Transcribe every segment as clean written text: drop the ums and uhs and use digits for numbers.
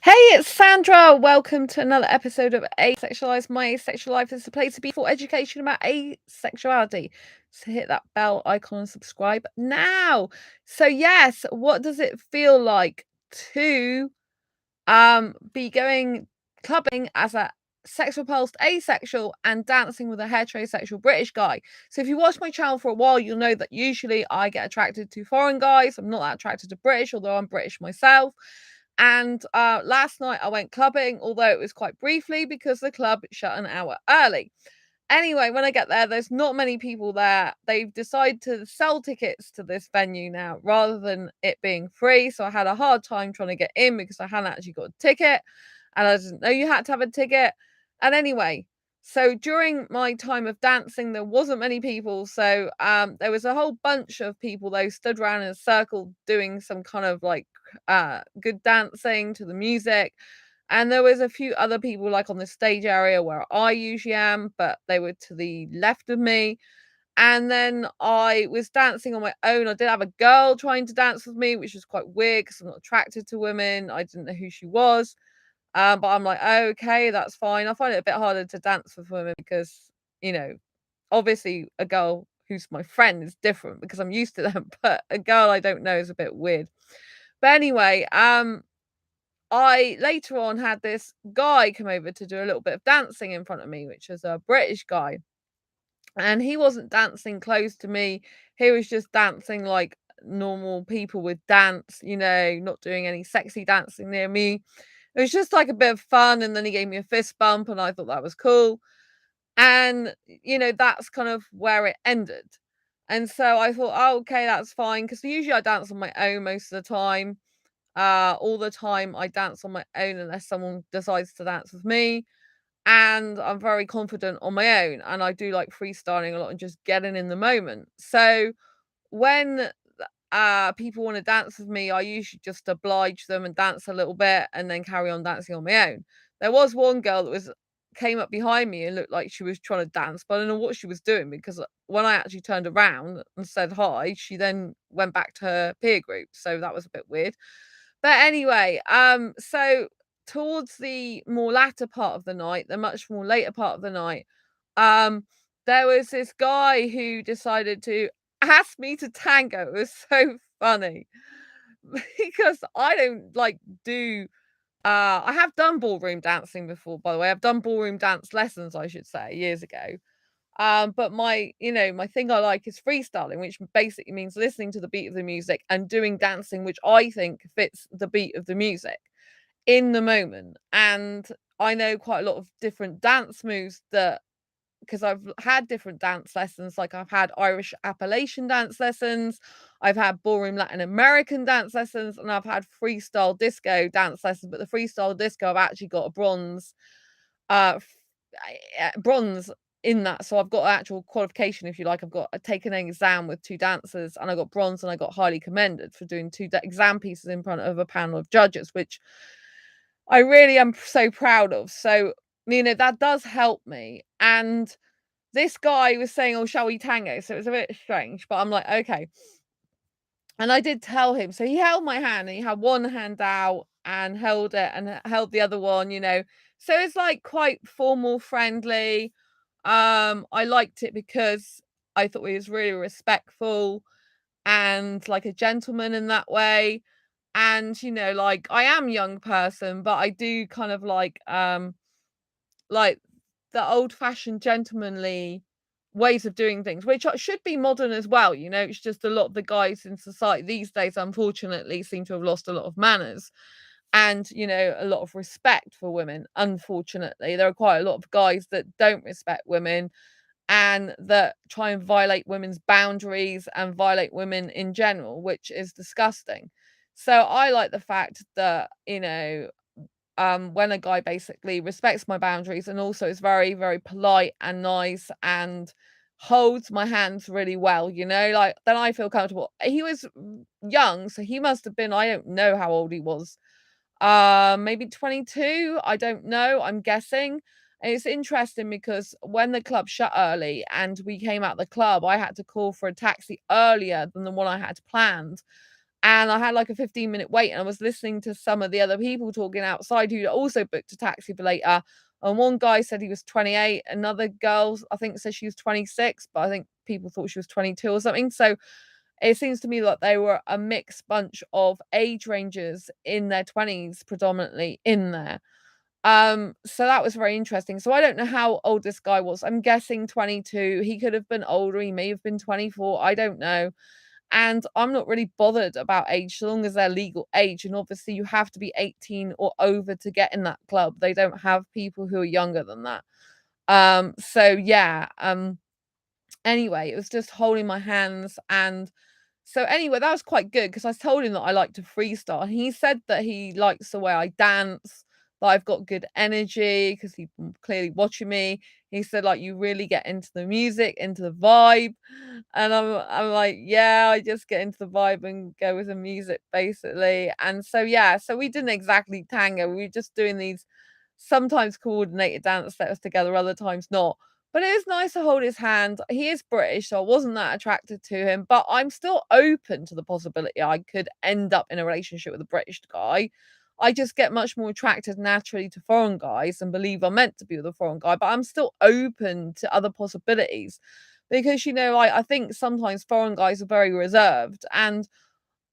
Hey, it's Sandra. Welcome to another episode of Asexualise. My Asexual Life is the place to be for education about asexuality. So hit that bell icon and subscribe now. So yes, what does it feel like to be going clubbing as a sex repulsed asexual and dancing with a heterosexual British guy? So if you watch my channel for a while, you'll know that usually I get attracted to foreign guys. I'm not that attracted to British, although I'm British myself. And last night I went clubbing, although it was quite briefly because the club shut an hour early. Anyway, when I get there, there's not many people there. They've decided to sell tickets to this venue now rather than it being free. So I had a hard time trying to get in because I hadn't actually got a ticket and I didn't know you had to have a ticket. And anyway, so during my time of dancing, there wasn't many people. So there was a whole bunch of people though stood around in a circle doing some kind of like good dancing to the music. And there was a few other people like on the stage area where I usually am, but they were to the left of me. And then I was dancing on my own. I did have a girl trying to dance with me, which was quite weird because I'm not attracted to women. I didn't know who she was. But I'm like, "Oh, okay, that's fine." I find it a bit harder to dance with women because, you know, obviously a girl who's my friend is different because I'm used to them, but a girl I don't know is a bit weird. But anyway, I later on had this guy come over to do a little bit of dancing in front of me, which was a British guy. And he wasn't dancing close to me. He was just dancing like normal people would dance, not doing any sexy dancing near me. It was just like a bit of fun. And then he gave me a fist bump, and I thought that was cool. And, that's kind of where it ended. And so I thought, oh, okay, that's fine. Because usually I dance on my own most of the time. All the time I dance on my own unless someone decides to dance with me. And I'm very confident on my own. And I do like freestyling a lot and just getting in the moment. So when people want to dance with me, I usually just oblige them and dance a little bit and then carry on dancing on my own. There was one girl that was came up behind me and looked like she was trying to dance, but I don't know what she was doing because when I actually turned around and said hi, she then went back to her peer group. So that was a bit weird. But anyway, so towards the more latter part of the night, the much more later part of the night, um, there was this guy who decided to ask me to tango. It was so funny because I don't like do I have done ballroom dancing before, by the way. I've done ballroom dance lessons, I should say, years ago. But my thing I like is freestyling, which basically means listening to the beat of the music and doing dancing, which I think fits the beat of the music in the moment. And I know quite a lot of different dance moves that because I've had different dance lessons, like I've had Irish Appalachian dance lessons, I've had ballroom Latin American dance lessons, and I've had freestyle disco dance lessons. But the freestyle disco, I've actually got a uh, bronze in that. So I've got an actual qualification, if you like. I've taken an exam with two dancers, and I got bronze, and I got highly commended for doing two exam pieces in front of a panel of judges, which I really am so proud of. So, that does help me. And this guy was saying, "Oh, shall we tango?" So it was a bit strange, but I'm like, "Okay." And I did tell him. So he held my hand and he had one hand out and held it and held the other one. So it's like quite formal, friendly. I liked it because I thought he was really respectful and like a gentleman in that way. And like I am a young person, but I do kind of like the old-fashioned gentlemanly ways of doing things, which should be modern as well. It's just a lot of the guys in society these days, unfortunately, seem to have lost a lot of manners and, a lot of respect for women. Unfortunately, there are quite a lot of guys that don't respect women and that try and violate women's boundaries and violate women in general, which is disgusting. So I like the fact that, when a guy basically respects my boundaries and also is very, very polite and nice and holds my hands really well, like then I feel comfortable. He was young, so he must have been, I don't know how old he was. Maybe 22, I don't know, I'm guessing. And it's interesting because when the club shut early and we came out the club, I had to call for a taxi earlier than the one I had planned. And I had like a 15-minute wait, and I was listening to some of the other people talking outside who also booked a taxi for later. And one guy said he was 28. Another girl, I think, said she was 26, but I think people thought she was 22 or something. So it seems to me like they were a mixed bunch of age ranges in their 20s, predominantly in there. So that was very interesting. So I don't know how old this guy was. I'm guessing 22. He could have been older. He may have been 24. I don't know. And I'm not really bothered about age so long as they're legal age. And obviously, you have to be 18 or over to get in that club. They don't have people who are younger than that. So yeah. Anyway, it was just holding my hands. And so anyway, that was quite good because I told him that I like to freestyle. And he said that he likes the way I dance, that I've got good energy because he's clearly watching me. He said, like, you really get into the music, into the vibe. And I'm like, yeah, I just get into the vibe and go with the music basically. And so yeah, so we didn't exactly tango. We were just doing these sometimes coordinated dance steps together, other times not. But it was nice to hold his hand. He is British, so I wasn't that attracted to him, but I'm still open to the possibility I could end up in a relationship with a British guy. I just get much more attracted naturally to foreign guys and believe I'm meant to be with a foreign guy, but I'm still open to other possibilities because, I think sometimes foreign guys are very reserved and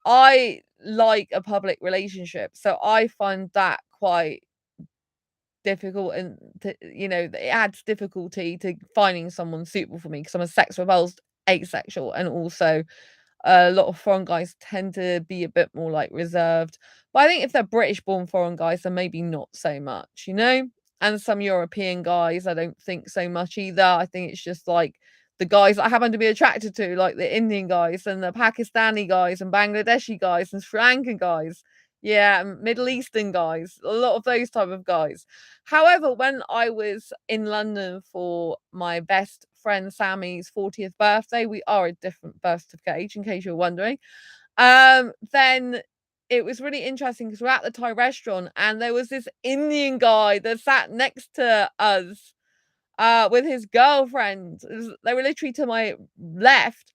I like a public relationship. So I find that quite difficult and it adds difficulty to finding someone suitable for me because I'm a sex repulsed asexual, and also a lot of foreign guys tend to be a bit more like reserved. But I think if they're British born foreign guys, then maybe not so much. And some European guys, I don't think so much either. I think it's just like the guys I happen to be attracted to, like the Indian guys and the Pakistani guys and Bangladeshi guys and Sri Lankan guys. Yeah, and Middle Eastern guys, a lot of those type of guys. However, when I was in London for my best friend Sammy's 40th birthday, we are a different birth certificate age, in case you're wondering. Then it was really interesting because we're at the Thai restaurant and there was this Indian guy that sat next to us with his girlfriend. They were literally to my left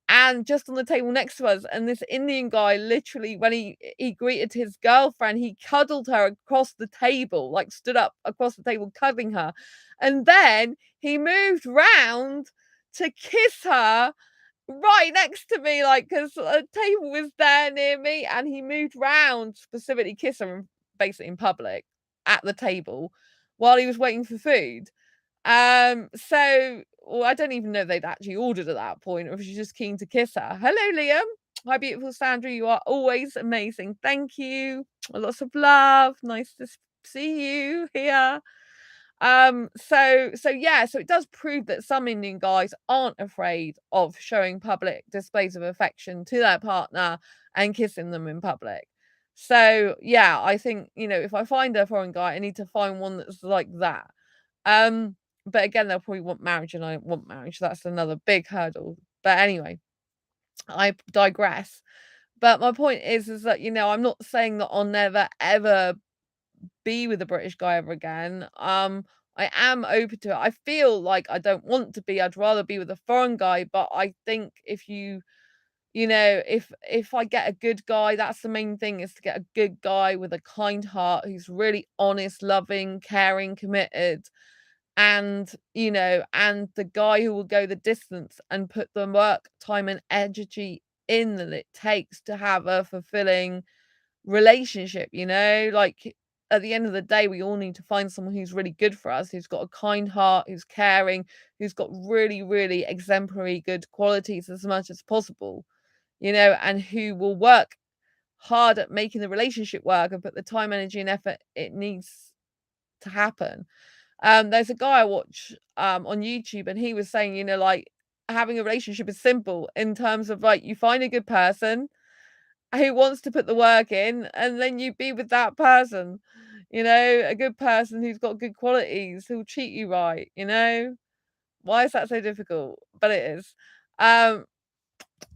and just on the table next to us. And this Indian guy, literally, when he greeted his girlfriend, he cuddled her across the table, like stood up across the table, cuddling her. And then he moved round to kiss her right next to me, like, because a table was there near me, and he moved round specifically kiss her basically in public at the table while he was waiting for food. So well, I don't even know if they'd actually ordered at that point, or if she's just keen to kiss her. Hello, Liam. Hi, beautiful Sandra. You are always amazing. Thank you. Lots of love. Nice to see you here. So yeah, so it does prove that some Indian guys aren't afraid of showing public displays of affection to their partner and kissing them in public. So yeah, I think, if I find a foreign guy, I need to find one that's like that. But again, they'll probably want marriage, and I want marriage. That's another big hurdle. But anyway, I digress. But my point is that, I'm not saying that I'll never ever be with a British guy ever again. I am open to it. I feel like I don't want to be. I'd rather be with a foreign guy. But I think if if I get a good guy, that's the main thing, is to get a good guy with a kind heart who's really honest, loving, caring, committed, and the guy who will go the distance and put the work, time, and energy in that it takes to have a fulfilling relationship. Like, at the end of the day, we all need to find someone who's really good for us, who's got a kind heart, who's caring, who's got really, really exemplary good qualities as much as possible, and who will work hard at making the relationship work and put the time, energy, and effort it needs to happen. There's a guy I watch on YouTube, and he was saying, like, having a relationship is simple in terms of, like, you find a good person who wants to put the work in, and then you be with that person. A good person who's got good qualities, who'll treat you right. Why is that so difficult? But it is. Um,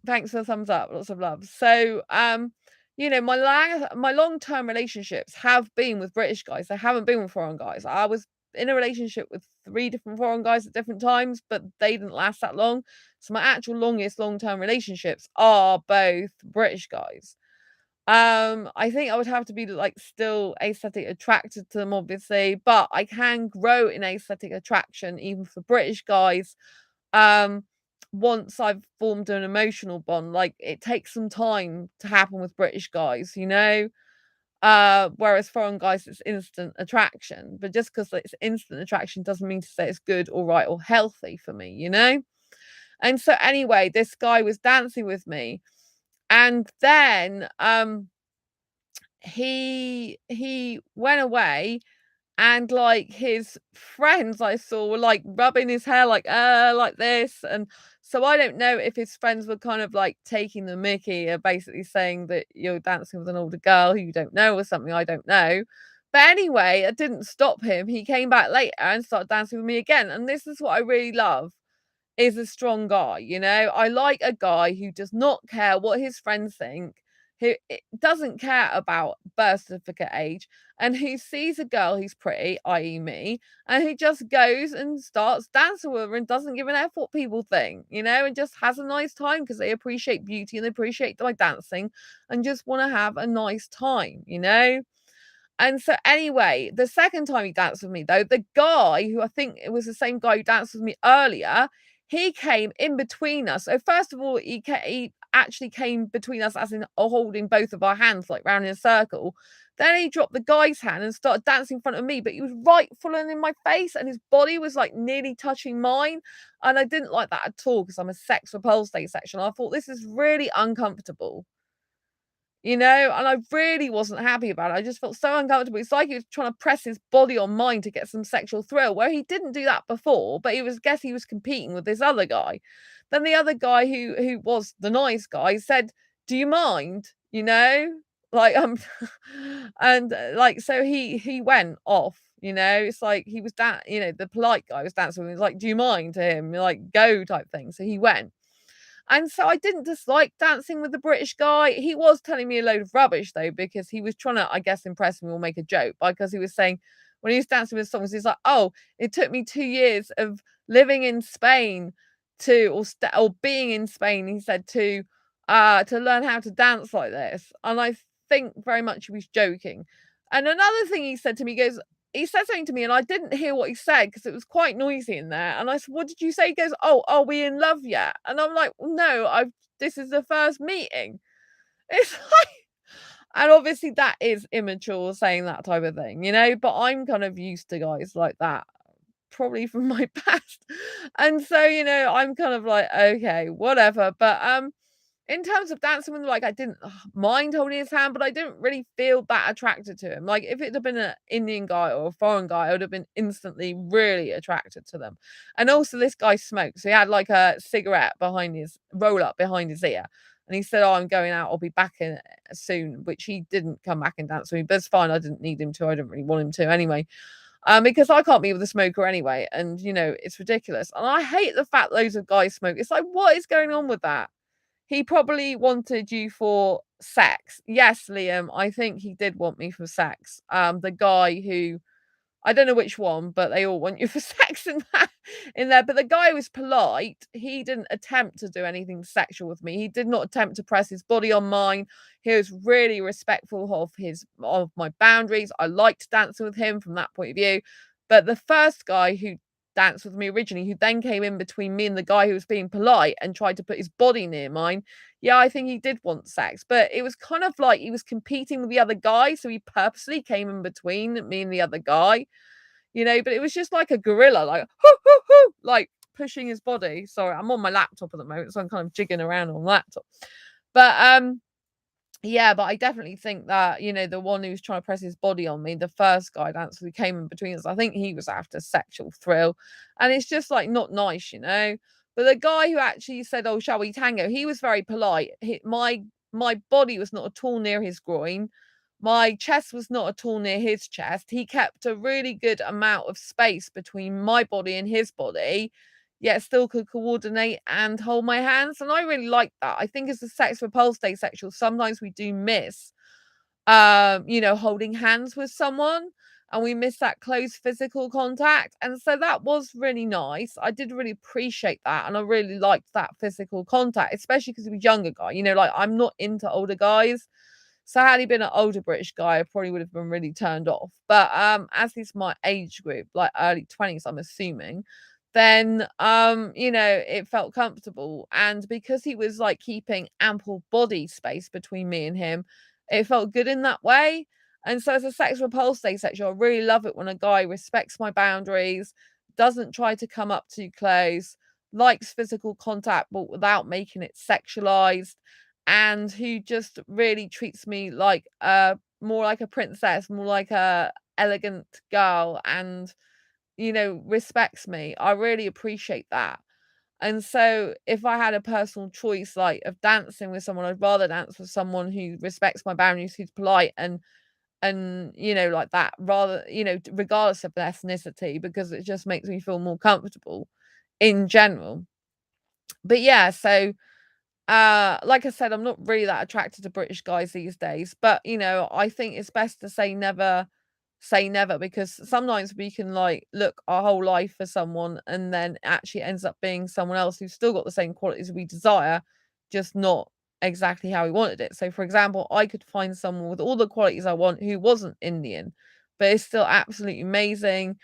Thanks for the thumbs up. Lots of love. So, my long-term relationships have been with British guys. They haven't been with foreign guys. I was in a relationship with 3 different foreign guys at different times, but they didn't last that long. So my actual longest long-term relationships are both British guys. I think I would have to be like still aesthetic attracted to them, obviously, but I can grow in aesthetic attraction even for British guys. Um, Once I've formed an emotional bond, like it takes some time to happen with British guys, you know. Whereas foreign guys, it's instant attraction. But just because it's instant attraction doesn't mean to say it's good or right or healthy for me, you know. And so anyway, this guy was dancing with me, and then he went away, and like his friends I saw were like rubbing his hair like this. And so I don't know if his friends were kind of like taking the mickey, basically saying that you're dancing with an older girl who you don't know or something. I don't know. But anyway, it didn't stop him. He came back later and started dancing with me again. And this is what I really love, is a strong guy, you know? I like a guy who does not care what his friends think, who doesn't care about birth certificate age, and who sees a girl who's pretty, i.e. me, and who just goes and starts dancing with her and doesn't give an F what people think, you know, and just has a nice time because they appreciate beauty and they appreciate my dancing and just want to have a nice time, you know? And so anyway, the second time he danced with me though, the guy who I think it was the same guy who danced with me earlier, he came in between us. So first of all, he actually came between us as in holding both of our hands like round in a circle. Then he dropped the guy's hand and started dancing in front of me, but he was right full on in my face and his body was like nearly touching mine. And I didn't like that at all because I'm a sex repulsed asexual. I thought this is really uncomfortable, you know, and I really wasn't happy about it. I just felt so uncomfortable. It's like he was trying to press his body on mine to get some sexual thrill, where he didn't do that before, but guess he was competing with this other guy. Then the other guy who was the nice guy said, "Do you mind?" You know, like and like so he went off. You know, it's like he was that. You know, the polite guy was dancing with him. He was like, "Do you mind?" to him, like go type thing. So he went. And so I didn't dislike dancing with the British guy. He was telling me a load of rubbish though, because he was trying to, I guess, impress me or make a joke, because he was saying when he was dancing with songs, he's like, "Oh, it took me 2 years of living in Spain or being in Spain," he said, to learn how to dance like this. And I think very much he was joking. And another thing he said to me, he said something to me and I didn't hear what he said because it was quite noisy in there. And I said, "What did you say?" He goes, "Oh, are we in love yet?" And I'm like, "Well, no, this is the first meeting." It's like, and obviously that is immature saying that type of thing, you know, but I'm kind of used to guys like that, probably from my past. And so, you know, I'm kind of like, okay, whatever. But in terms of dancing with him, like I didn't mind holding his hand, but I didn't really feel that attracted to him. Like if it had been an Indian guy or a foreign guy, I would have been instantly really attracted to them. And also this guy smoked. So he had like a cigarette behind his roll up behind his ear. And he said, "Oh, I'm going out. I'll be back in soon," which he didn't come back and dance with me. But it's fine. I didn't need him to. I didn't really want him to anyway. Because I can't be with a smoker anyway. And you know, it's ridiculous. And I hate the fact loads of guys smoke. It's like, what is going on with that? He probably wanted you for sex. Yes, Liam, I think he did want me for sex. The guy who I don't know which one, but they all want you for sex in there. But the guy was polite. He didn't attempt to do anything sexual with me. He did not attempt to press his body on mine. He was really respectful of my boundaries. I liked dancing with him from that point of view. But the first guy who danced with me originally, who then came in between me and the guy who was being polite and tried to put his body near mine, yeah, I think he did want sex, but it was kind of like he was competing with the other guy, so he purposely came in between me and the other guy, you know, but it was just like a gorilla, like, hoo, hoo, hoo, like pushing his body. Sorry, I'm on my laptop at the moment, so I'm kind of jigging around on the laptop. But yeah, but I definitely think that, you know, the one who was trying to press his body on me, the first guy dancer who came in between us, I think he was after sexual thrill. And it's just like not nice, you know. But the guy who actually said, "Oh, shall we tango?" He was very polite. My body was not at all near his groin. My chest was not at all near his chest. He kept a really good amount of space between my body and his body, yet still could coordinate and hold my hands. And I really like that. I think as a sex repulsed asexual, sometimes we do miss, you know, holding hands with someone and we miss that close physical contact. And so that was really nice. I did really appreciate that. And I really liked that physical contact, especially because he was a younger guy. You know, like I'm not into older guys. So had he been an older British guy, I probably would have been really turned off. But as he's my age group, like early 20s, I'm assuming, then it felt comfortable. And because he was like keeping ample body space between me and him, it felt good in that way. And so as a sex repulsed asexual, I really love it when a guy respects my boundaries, doesn't try to come up too close, likes physical contact but without making it sexualized, and who just really treats me like more like a princess, more like a elegant girl, and respects me. I really appreciate that. And so if I had a personal choice like of dancing with someone, I'd rather dance with someone who respects my boundaries, who's polite and like that, rather, regardless of their ethnicity, because it just makes me feel more comfortable in general. But yeah, so like I said, I'm not really that attracted to British guys these days, but I think it's best to say never, because sometimes we can like look our whole life for someone and then actually ends up being someone else who's still got the same qualities we desire, just not exactly how we wanted it. So for example, I could find someone with all the qualities I want who wasn't Indian, but is still absolutely amazing,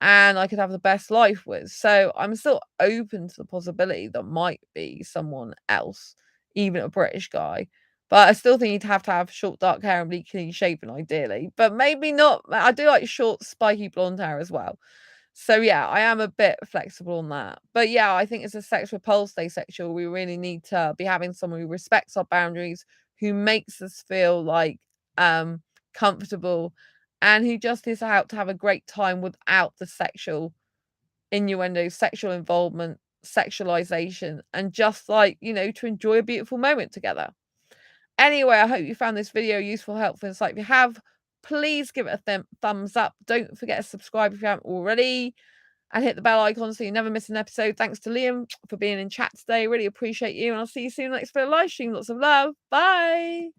and I could have the best life with. So I'm still open to the possibility that might be someone else, even a British guy. But I still think you'd have to have short dark hair and be clean shaven ideally. But maybe not. I do like short, spiky blonde hair as well. So yeah, I am a bit flexible on that. But yeah, I think as a sex repulsed asexual, we really need to be having someone who respects our boundaries, who makes us feel like comfortable, and who just is out to have a great time without the sexual innuendo, sexual involvement, sexualization, and just like, to enjoy a beautiful moment together. Anyway, I hope you found this video useful, helpful, insight. If you have, please give it a thumbs up. Don't forget to subscribe if you haven't already, and hit the bell icon so you never miss an episode. Thanks to Liam for being in chat today. Really appreciate you, and I'll see you soon next for a live stream. Lots of love. Bye.